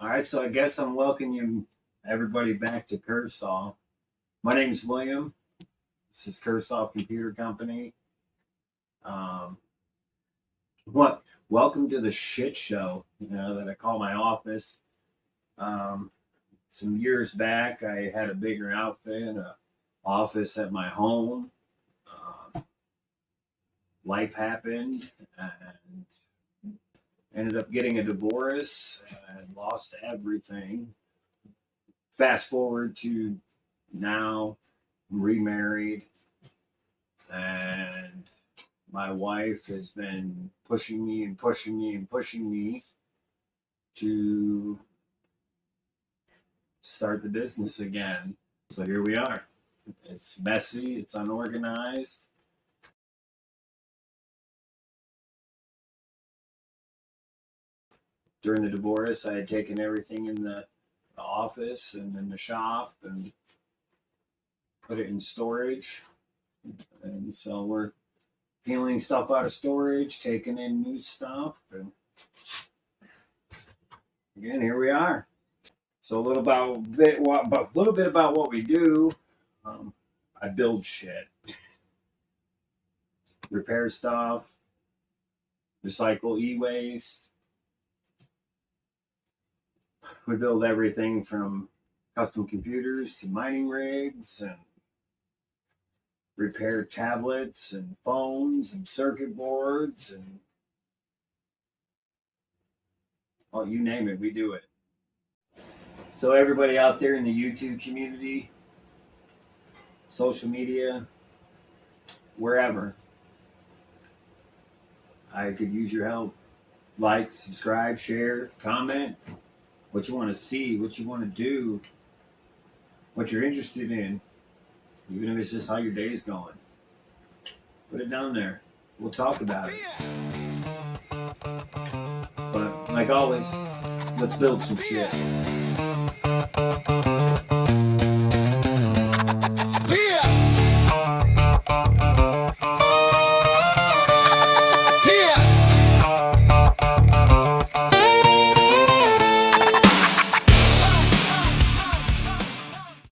All right, so I guess I'm welcoming everybody back to Curvesoft. My name's William. This is Curvesoft Computer Company. Um, what? Welcome to the shit show, that I call my office. Um, some years back, I had a bigger outfit, an office at my home. Life happened, and ended up getting a divorce and lost everything. Fast forward to now, remarried, and my wife has been pushing me and pushing me and pushing me to start the business again. So here we are. It's messy, it's unorganized. During the divorce, I had taken everything in the office and in the shop and put it in storage. And so we're peeling stuff out of storage, taking in new stuff, and again, here we are. So a little bit about what we do. I build shit, repair stuff, recycle e-waste. We build everything from custom computers to mining rigs, and repair tablets and phones and circuit boards, and you name it, we do it. So everybody out there in the YouTube community, social media, wherever, I could use your help. Like, subscribe, share, comment what you want to see, what you want to do, what you're interested in, even if it's just how your day's going. Put it down there. We'll talk about it. But like always, let's build some shit.